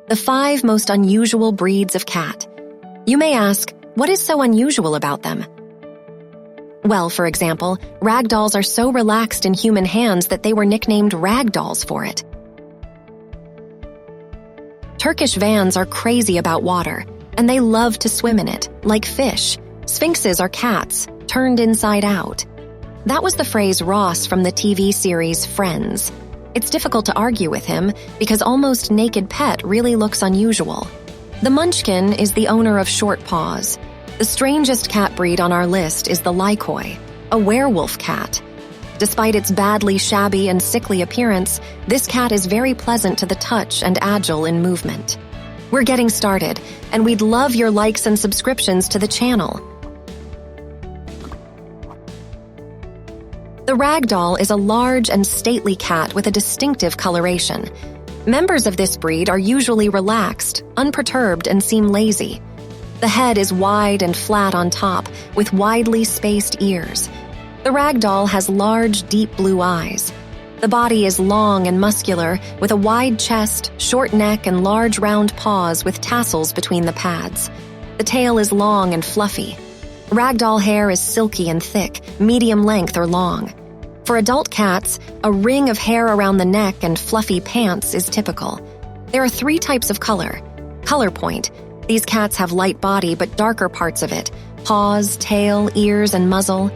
The 5 most unusual breeds of cat. You may ask, what is so unusual about them? Well, for example, ragdolls are so relaxed in human hands that they were nicknamed ragdolls for it. Turkish vans are crazy about water, and they love to swim in it, like fish. Sphinxes are cats, turned inside out. That was the phrase Ross from the TV series Friends. It's difficult to argue with him because almost naked pet really looks unusual. The Munchkin is the owner of short paws. The strangest cat breed on our list is the Lykoi, a werewolf cat. Despite its badly shabby and sickly appearance, this cat is very pleasant to the touch and agile in movement. We're getting started, and we'd love your likes and subscriptions to the channel. The ragdoll is a large and stately cat with a distinctive coloration. Members of this breed are usually relaxed, unperturbed, and seem lazy. The head is wide and flat on top, with widely spaced ears. The ragdoll has large, deep blue eyes. The body is long and muscular, with a wide chest, short neck, and large round paws with tassels between the pads. The tail is long and fluffy. Ragdoll hair is silky and thick, medium length or long. For adult cats, a ring of hair around the neck and fluffy pants is typical. There are 3 types of color. Color point. These cats have light body but darker parts of it: paws, tail, ears, and muzzle.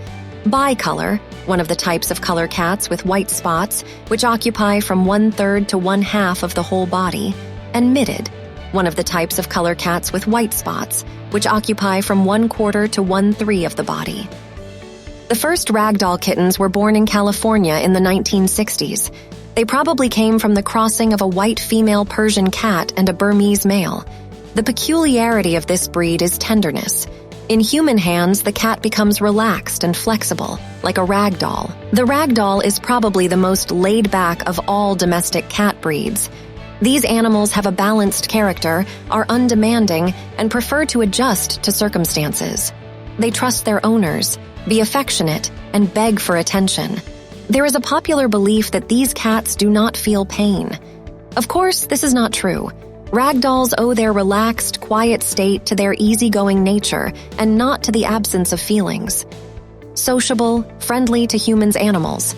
Bicolor, one of the types of color cats with white spots, which occupy from 1/3 to 1/2 of the whole body. And mitted, one of the types of color cats with white spots, which occupy from 1/4 to 1/3 of the body. The first ragdoll kittens were born in California in the 1960s. They probably came from the crossing of a white female Persian cat and a Burmese male. The peculiarity of this breed is tenderness. In human hands, the cat becomes relaxed and flexible, like a ragdoll. The ragdoll is probably the most laid-back of all domestic cat breeds. These animals have a balanced character, are undemanding, and prefer to adjust to circumstances. They trust their owners, be affectionate, and beg for attention. There is a popular belief that these cats do not feel pain. Of course, this is not true. Ragdolls owe their relaxed, quiet state to their easygoing nature and not to the absence of feelings. Sociable, friendly to humans' animals.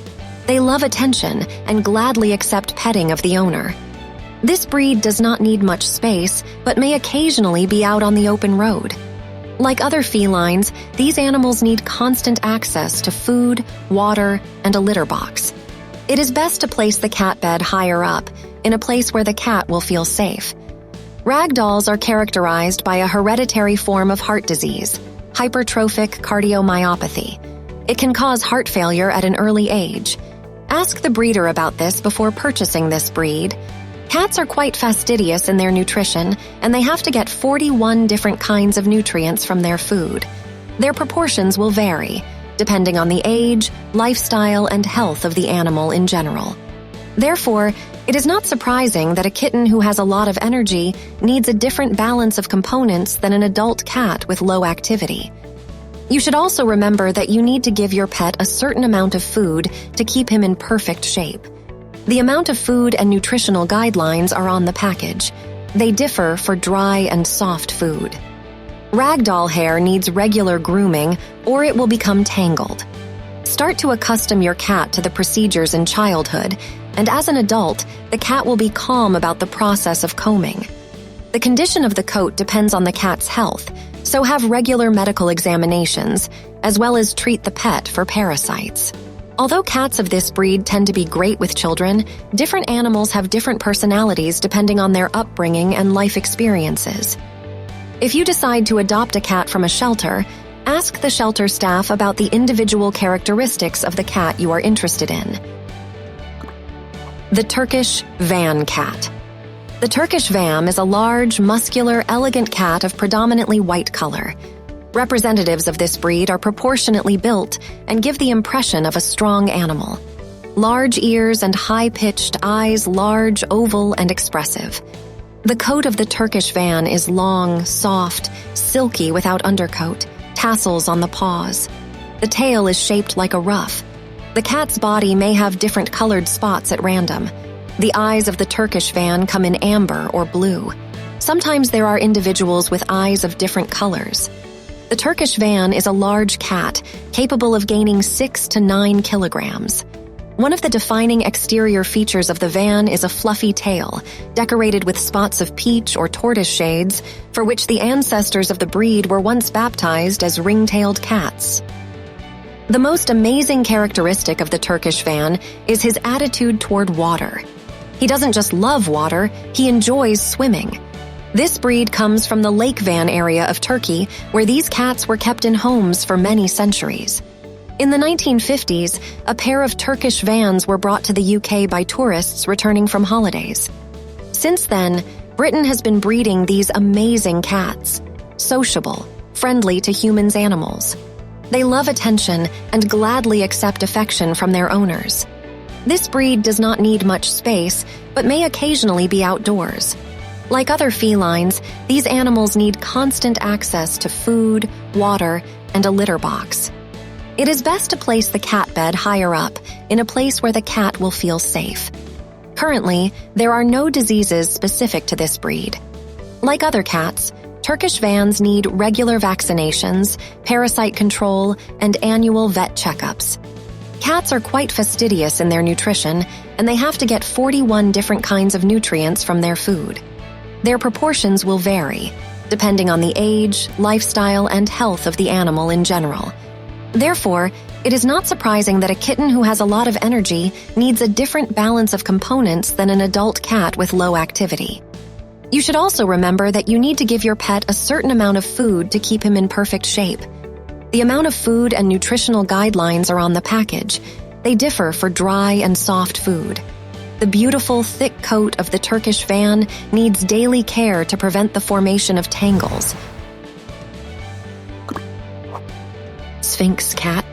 They love attention and gladly accept petting of the owner. This breed does not need much space, but may occasionally be out on the open road. Like other felines, these animals need constant access to food, water, and a litter box. It is best to place the cat bed higher up, in a place where the cat will feel safe. Ragdolls are characterized by a hereditary form of heart disease, hypertrophic cardiomyopathy. It can cause heart failure at an early age. Ask the breeder about this before purchasing this breed. Cats are quite fastidious in their nutrition, and they have to get 41 different kinds of nutrients from their food. Their proportions will vary, depending on the age, lifestyle, and health of the animal in general. Therefore, it is not surprising that a kitten who has a lot of energy needs a different balance of components than an adult cat with low activity. You should also remember that you need to give your pet a certain amount of food to keep him in perfect shape. The amount of food and nutritional guidelines are on the package. They differ for dry and soft food. Ragdoll hair needs regular grooming or it will become tangled. Start to accustom your cat to the procedures in childhood, and as an adult, the cat will be calm about the process of combing. The condition of the coat depends on the cat's health, so have regular medical examinations, as well as treat the pet for parasites. Although cats of this breed tend to be great with children, different animals have different personalities depending on their upbringing and life experiences. If you decide to adopt a cat from a shelter, ask the shelter staff about the individual characteristics of the cat you are interested in. The Turkish van cat. The Turkish van is a large, muscular, elegant cat of predominantly white color. Representatives of this breed are proportionately built and give the impression of a strong animal. Large ears and high-pitched eyes, large, oval, and expressive. The coat of the Turkish van is long, soft, silky without undercoat, tassels on the paws. The tail is shaped like a ruff. The cat's body may have different colored spots at random. The eyes of the Turkish van come in amber or blue. Sometimes there are individuals with eyes of different colors. The Turkish van is a large cat capable of gaining 6 to 9 kilograms. One of the defining exterior features of the van is a fluffy tail, decorated with spots of peach or tortoise shades, for which the ancestors of the breed were once baptized as ring-tailed cats. The most amazing characteristic of the Turkish van is his attitude toward water. He doesn't just love water, he enjoys swimming. This breed comes from the lake van area of Turkey, where these cats were kept in homes for many centuries. In the 1950s, a pair of Turkish vans were brought to the UK by tourists returning from holidays. Since then, Britain has been breeding these amazing cats, sociable, friendly to humans and animals. They love attention and gladly accept affection from their owners. This breed does not need much space, but may occasionally be outdoors. Like other felines, these animals need constant access to food, water, and a litter box. It is best to place the cat bed higher up, in a place where the cat will feel safe. Currently, there are no diseases specific to this breed. Like other cats, Turkish vans need regular vaccinations, parasite control, and annual vet checkups. Cats are quite fastidious in their nutrition, and they have to get 41 different kinds of nutrients from their food. Their proportions will vary, depending on the age, lifestyle, and health of the animal in general. Therefore, it is not surprising that a kitten who has a lot of energy needs a different balance of components than an adult cat with low activity. You should also remember that you need to give your pet a certain amount of food to keep him in perfect shape. The amount of food and nutritional guidelines are on the package. They differ for dry and soft food. The beautiful, thick coat of the Turkish van needs daily care to prevent the formation of tangles. Sphinx cat.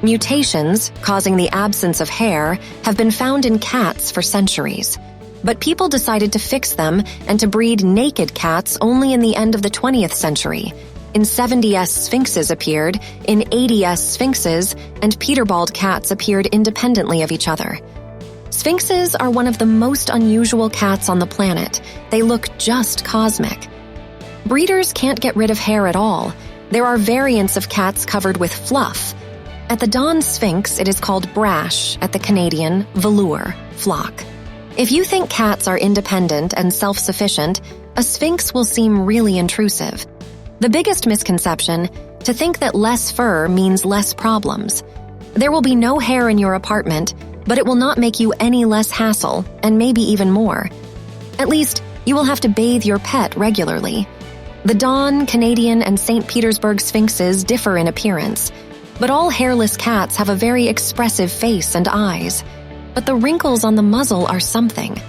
Mutations, causing the absence of hair, have been found in cats for centuries. But people decided to fix them and to breed naked cats only in the end of the 20th century. In 70s, Sphinxes appeared, in 80s, Sphinxes, and Peterbald cats appeared independently of each other. Sphinxes are one of the most unusual cats on the planet. They look just cosmic. Breeders can't get rid of hair at all. There are variants of cats covered with fluff. At the Dawn Sphinx, it is called brash, at the Canadian, velour, flock. If you think cats are independent and self-sufficient, a Sphinx will seem really intrusive. The biggest misconception, to think that less fur means less problems. There will be no hair in your apartment, but it will not make you any less hassle, and maybe even more. At least, you will have to bathe your pet regularly. The Dawn, Canadian, and St. Petersburg Sphinxes differ in appearance, but all hairless cats have a very expressive face and eyes. But the wrinkles on the muzzle are something.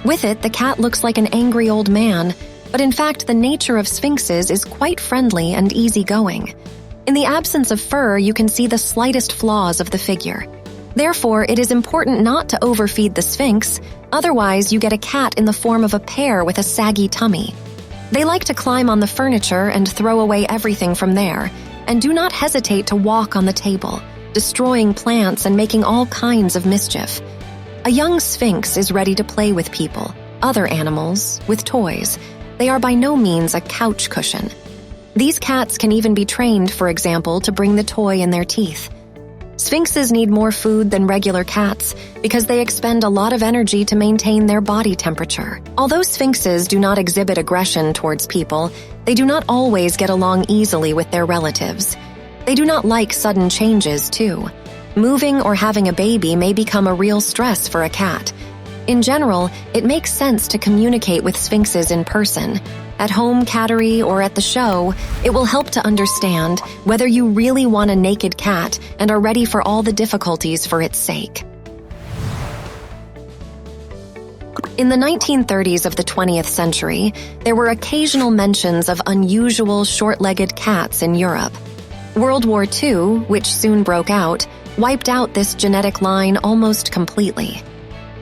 With it, the cat looks like an angry old man, but in fact, the nature of Sphinxes is quite friendly and easygoing. In the absence of fur, you can see the slightest flaws of the figure. Therefore, it is important not to overfeed the Sphinx, otherwise you get a cat in the form of a pear with a saggy tummy. They like to climb on the furniture and throw away everything from there, and do not hesitate to walk on the table, destroying plants and making all kinds of mischief. A young Sphinx is ready to play with people, other animals, with toys. They are by no means a couch cushion. These cats can even be trained, for example, to bring the toy in their teeth. Sphinxes need more food than regular cats because they expend a lot of energy to maintain their body temperature. Although Sphinxes do not exhibit aggression towards people, they do not always get along easily with their relatives. They do not like sudden changes, too. Moving or having a baby may become a real stress for a cat. In general, it makes sense to communicate with Sphinxes in person. At home cattery or at the show, it will help to understand whether you really want a naked cat and are ready for all the difficulties for its sake. In the 1930s of the 20th century, there were occasional mentions of unusual short-legged cats in Europe. World War II, which soon broke out, wiped out this genetic line almost completely.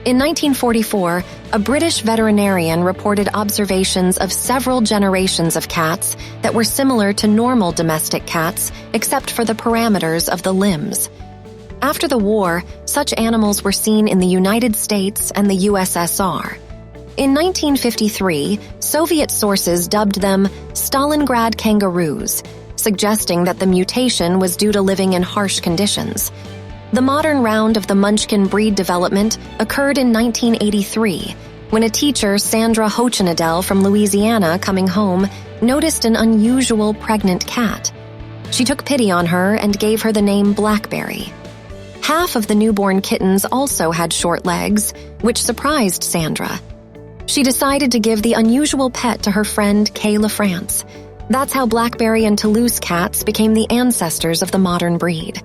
In 1944, a British veterinarian reported observations of several generations of cats that were similar to normal domestic cats, except for the parameters of the limbs. After the war, such animals were seen in the United States and the USSR. In 1953, Soviet sources dubbed them Stalingrad kangaroos, suggesting that the mutation was due to living in harsh conditions. The modern round of the Munchkin breed development occurred in 1983, when a teacher, Sandra Hochenadel from Louisiana, coming home, noticed an unusual pregnant cat. She took pity on her and gave her the name Blackberry. Half of the newborn kittens also had short legs, which surprised Sandra. She decided to give the unusual pet to her friend Kay LaFrance. That's how Blackberry and Toulouse cats became the ancestors of the modern breed.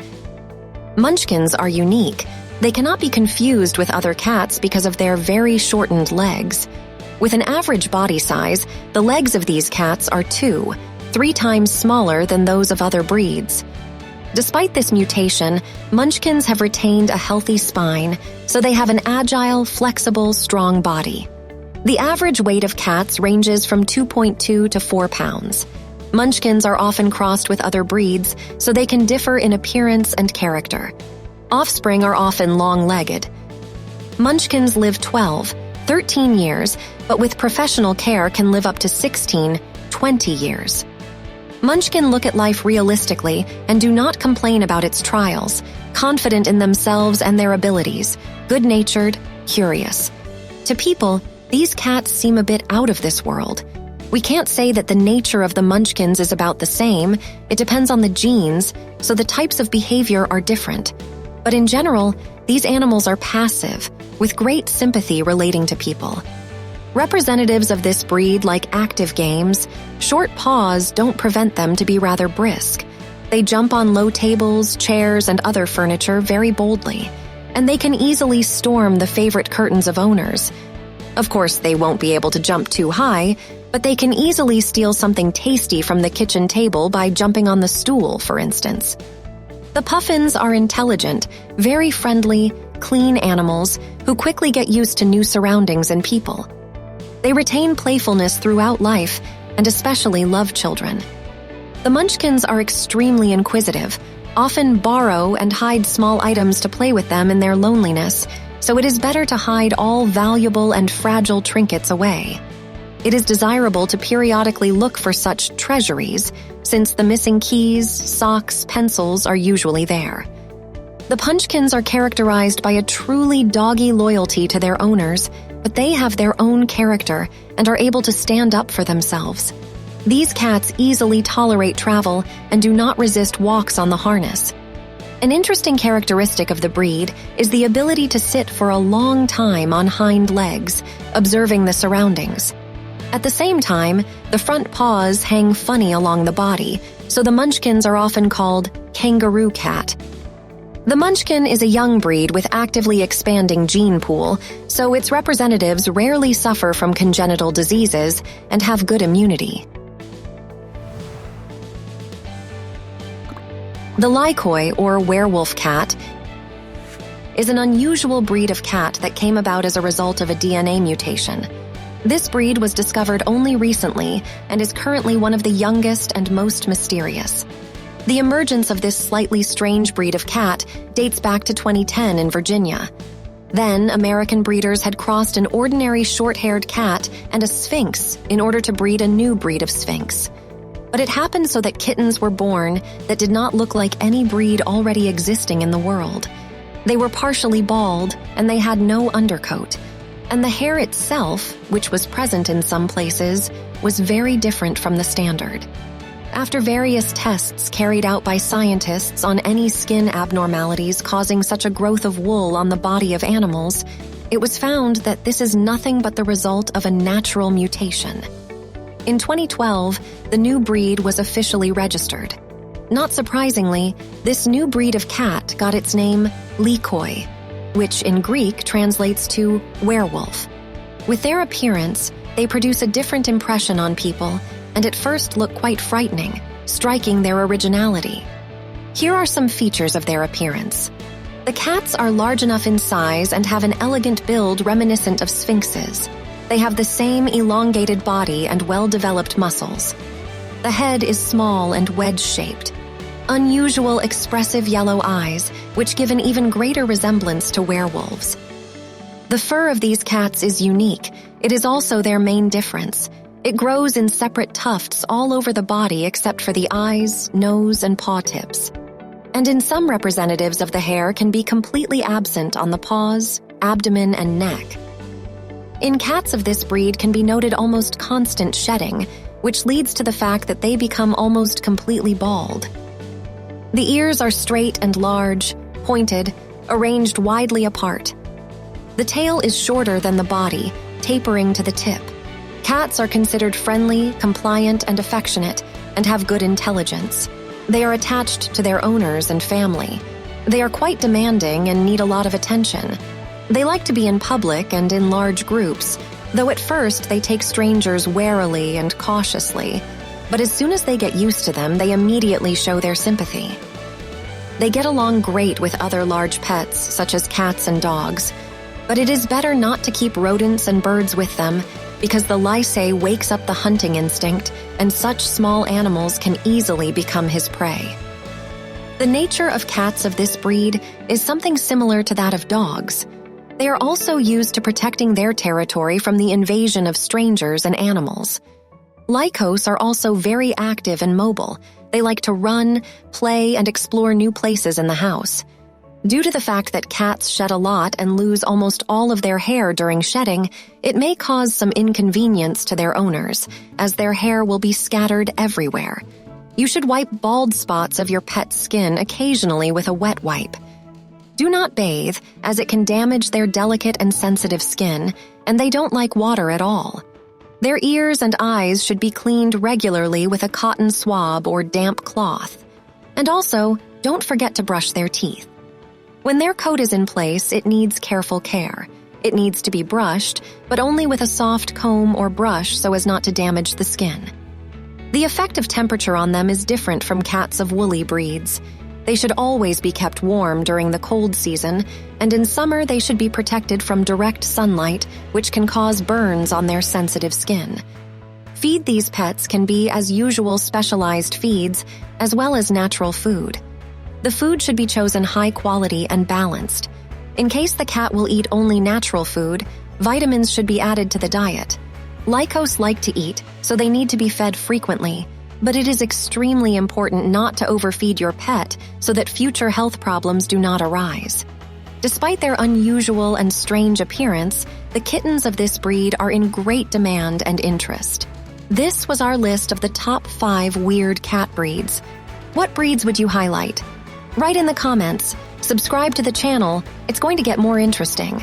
Munchkins are unique. They cannot be confused with other cats because of their very shortened legs. With an average body size, the legs of these cats are 3 times smaller than those of other breeds. Despite this mutation, Munchkins have retained a healthy spine, so they have an agile, flexible, strong body. The average weight of cats ranges from 2.2 to 4 pounds. Munchkins are often crossed with other breeds, so they can differ in appearance and character. Offspring are often long-legged. Munchkins live 12, 13 years, but with professional care can live up to 16, 20 years. Munchkin look at life realistically and do not complain about its trials, confident in themselves and their abilities, good-natured, curious. To people, these cats seem a bit out of this world. We can't say that the nature of the Munchkins is about the same. It depends on the genes, so the types of behavior are different. But in general, these animals are passive, with great sympathy relating to people. Representatives of this breed like active games, short paws don't prevent them to be rather brisk. They jump on low tables, chairs, and other furniture very boldly, and they can easily storm the favorite curtains of owners. Of course, they won't be able to jump too high, but they can easily steal something tasty from the kitchen table by jumping on the stool, for instance. The puffins are intelligent, very friendly, clean animals who quickly get used to new surroundings and people. They retain playfulness throughout life and especially love children. The Munchkins are extremely inquisitive, often borrow and hide small items to play with them in their loneliness, so it is better to hide all valuable and fragile trinkets away. It is desirable to periodically look for such treasuries, since the missing keys, socks, pencils are usually there. The Punchkins are characterized by a truly doggy loyalty to their owners, but they have their own character and are able to stand up for themselves. These cats easily tolerate travel and do not resist walks on the harness. An interesting characteristic of the breed is the ability to sit for a long time on hind legs, observing the surroundings. At the same time, the front paws hang funny along the body, so the Munchkins are often called kangaroo cat. The Munchkin is a young breed with actively expanding gene pool, so its representatives rarely suffer from congenital diseases and have good immunity. The Lykoi, or werewolf cat, is an unusual breed of cat that came about as a result of a DNA mutation. This breed was discovered only recently and is currently one of the youngest and most mysterious. The emergence of this slightly strange breed of cat dates back to 2010 in Virginia. Then, American breeders had crossed an ordinary short-haired cat and a Sphinx in order to breed a new breed of Sphinx. But it happened so that kittens were born that did not look like any breed already existing in the world. They were partially bald, and they had no undercoat. And the hair itself, which was present in some places, was very different from the standard. After various tests carried out by scientists on any skin abnormalities causing such a growth of wool on the body of animals, it was found that this is nothing but the result of a natural mutation. In 2012, the new breed was officially registered. Not surprisingly, this new breed of cat got its name Lykoi, which in Greek translates to werewolf. With their appearance, they produce a different impression on people and at first look quite frightening, striking their originality. Here are some features of their appearance. The cats are large enough in size and have an elegant build reminiscent of Sphinxes. They have the same elongated body and well-developed muscles. The head is small and wedge-shaped. unusual expressive yellow eyes, which give an even greater resemblance to werewolves. The fur of these cats is unique. It is also their main difference. It grows in separate tufts all over the body except for the eyes, nose, and paw tips. And in some representatives of the hair can be completely absent on the paws, abdomen, and neck. In cats of this breed can be noted almost constant shedding, which leads to the fact that they become almost completely bald. The ears are straight and large, pointed, arranged widely apart. The tail is shorter than the body, tapering to the tip. Cats are considered friendly, compliant, and affectionate, and have good intelligence. They are attached to their owners and family. They are quite demanding and need a lot of attention. They like to be in public and in large groups, though at first they take strangers warily and cautiously. But as soon as they get used to them, they immediately show their sympathy. They get along great with other large pets, such as cats and dogs. But it is better not to keep rodents and birds with them, because the lycoy wakes up the hunting instinct, and such small animals can easily become his prey. The nature of cats of this breed is something similar to that of dogs. They are also used to protecting their territory from the invasion of strangers and animals. Lykos are also very active and mobile. They like to run, play, and explore new places in the house. Due to the fact that cats shed a lot and lose almost all of their hair during shedding, it may cause some inconvenience to their owners, as their hair will be scattered everywhere. You should wipe bald spots of your pet's skin occasionally with a wet wipe. Do not bathe, as it can damage their delicate and sensitive skin, and they don't like water at all. Their ears and eyes should be cleaned regularly with a cotton swab or damp cloth. And also, don't forget to brush their teeth. When their coat is in place, it needs careful care. It needs to be brushed, but only with a soft comb or brush so as not to damage the skin. The effect of temperature on them is different from cats of woolly breeds. They should always be kept warm during the cold season, and in summer they should be protected from direct sunlight, which can cause burns on their sensitive skin. Feed these pets can be as usual specialized feeds, as well as natural food. The food should be chosen high quality and balanced. In case the cat will eat only natural food, vitamins should be added to the diet. Lykos like to eat, so they need to be fed frequently, but it is extremely important not to overfeed your pet so that future health problems do not arise. Despite their unusual and strange appearance, the kittens of this breed are in great demand and interest. This was our list of the top 5 weird cat breeds. What breeds would you highlight? Write in the comments. Subscribe to the channel. It's going to get more interesting.